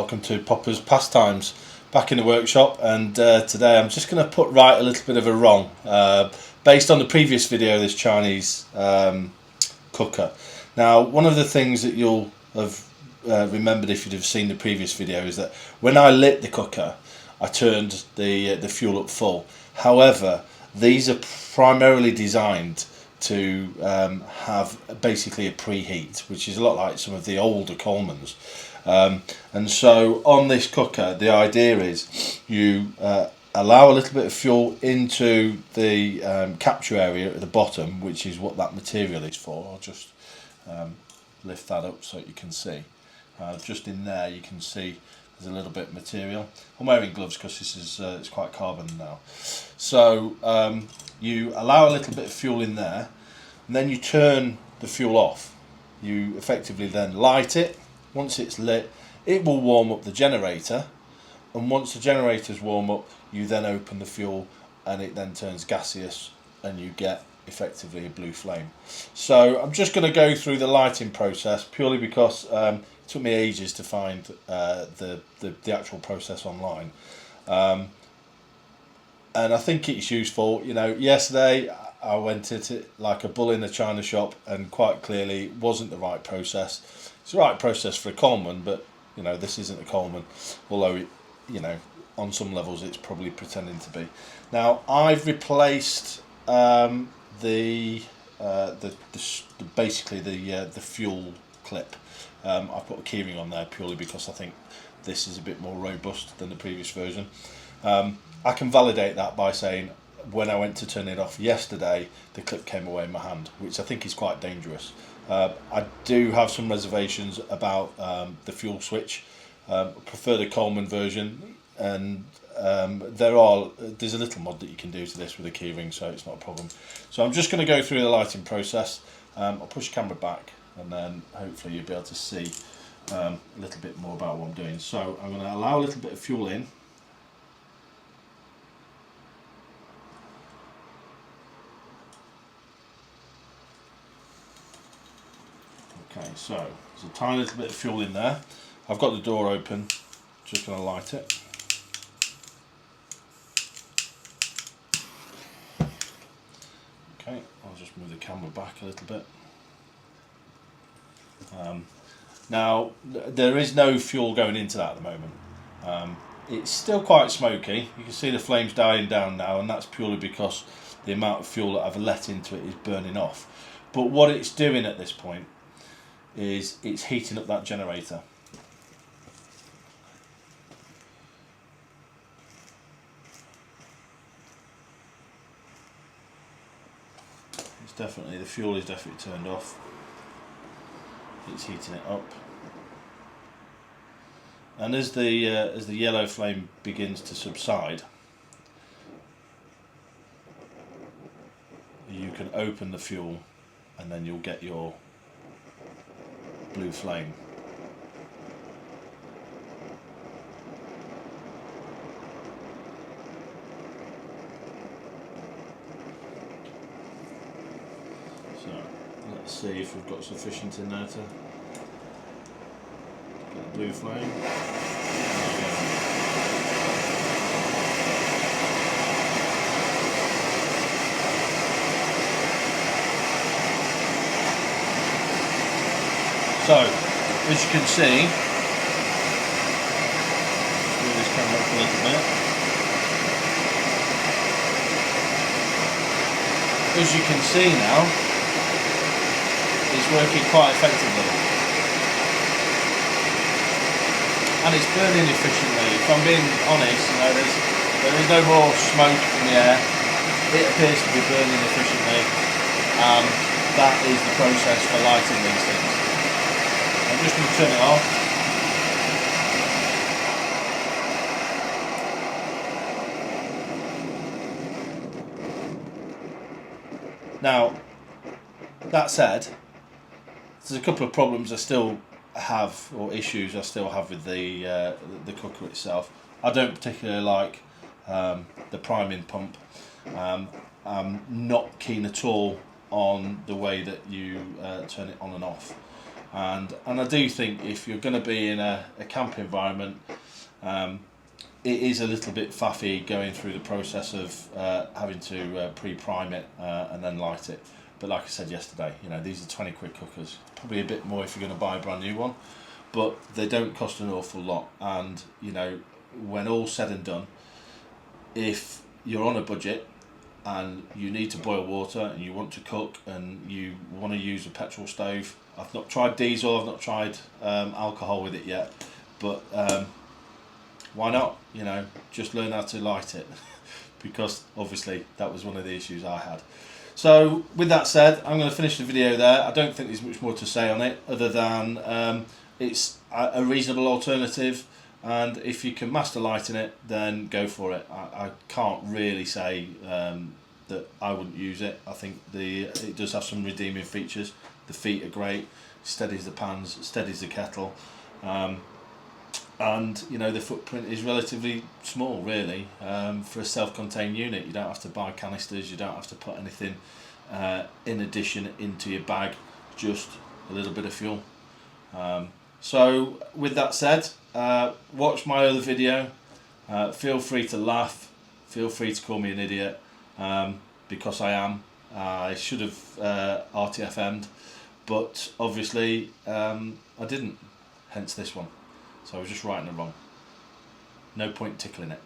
welcome to Popper's Pastimes. Back in the workshop, and today I'm just going to put right a little bit of a wrong based on the previous video, this Chinese cooker. Now, one of the things that you'll have remembered if you'd have seen the previous video is that when I lit the cooker, I turned the fuel up full. However, these are primarily designed to have basically a preheat, which is a lot like some of the older Colemans. And so on this cooker, the idea is you allow a little bit of fuel into the capture area at the bottom, which is what that material is for. I'll just lift that up so you can see. Just in there you can see there's a little bit of material. I'm wearing gloves because this is it's quite carbon now. So you allow a little bit of fuel in there, and then you turn the fuel off. You effectively then light it. Once it's lit, it will warm up the generator, and once the generators warm up, you then open the fuel and it then turns gaseous and you get effectively a blue flame. So I'm just going to go through the lighting process purely because it took me ages to find the actual process online. And I think it's useful. You know, yesterday I went at it like a bull in a china shop, and quite clearly it wasn't the right process. It's the right process for a Coleman, but you know, this isn't a Coleman, although it, you know, on some levels it's probably pretending to be. Now I've replaced basically the fuel clip. I put a keyring on there purely because I think this is a bit more robust than the previous version. I can validate that by saying when I went to turn it off yesterday, the clip came away in my hand, which I think is quite dangerous. I do have some reservations about the fuel switch. I prefer the Coleman version, and there's a little mod that you can do to this with a keyring, so it's not a problem. So I'm just going to go through the lighting process. I'll push the camera back, and then hopefully you'll be able to see a little bit more about what I'm doing. So I'm going to allow a little bit of fuel in. Okay, so there's a tiny little bit of fuel in there. I've got the door open, just going to light it. Okay, I'll just move the camera back a little bit. Now, there is no fuel going into that at the moment. It's still quite smoky. You can see the flames dying down now, and that's purely because the amount of fuel that I've let into it is burning off. But what it's doing at this point is it's heating up that generator. It's definitely, the fuel is definitely turned off. It's heating it up, and as the yellow flame begins to subside, you can open the fuel, and then you'll get your blue flame. So let's see if we've got sufficient in there to get the blue flame. So, as you can see, move this camera up a little bit. As you can see now, it's working quite effectively, and it's burning efficiently. If I'm being honest, you know, there is no more smoke in the air. It appears to be burning efficiently, and that is the process for lighting these things. I'm just going to turn it off. Now, that said, there's a couple of problems I still have, or issues I still have with the cooker itself. I don't particularly like the priming pump. I'm not keen at all on the way that you turn it on and off. and I do think if you're going to be in a camp environment, it is a little bit faffy going through the process of having to pre-prime it and then light it. But like I said yesterday, you know, these are 20 quid cookers, probably a bit more if you're going to buy a brand new one, but they don't cost an awful lot. And you know, when all's said and done, if you're on a budget and you need to boil water and you want to cook and you want to use a petrol stove, I've not tried diesel, I've not tried alcohol with it yet, but why not? You know, just learn how to light it because obviously that was one of the issues I had. So with that said, I'm going to finish the video there. I don't think there's much more to say on it other than it's a reasonable alternative, and if you can master lighting it, then go for it. I can't really say that I wouldn't use it. I think it does have some redeeming features. The feet are great, steadies the pans, steadies the kettle, and you know, the footprint is relatively small really for a self-contained unit. You don't have to buy canisters, you don't have to put anything in addition into your bag, just a little bit of fuel. So with that said, watch my other video, feel free to laugh, feel free to call me an idiot, because I am. I should have RTFM'd, but obviously I didn't, hence this one. So I was just right and wrong. No point tickling it.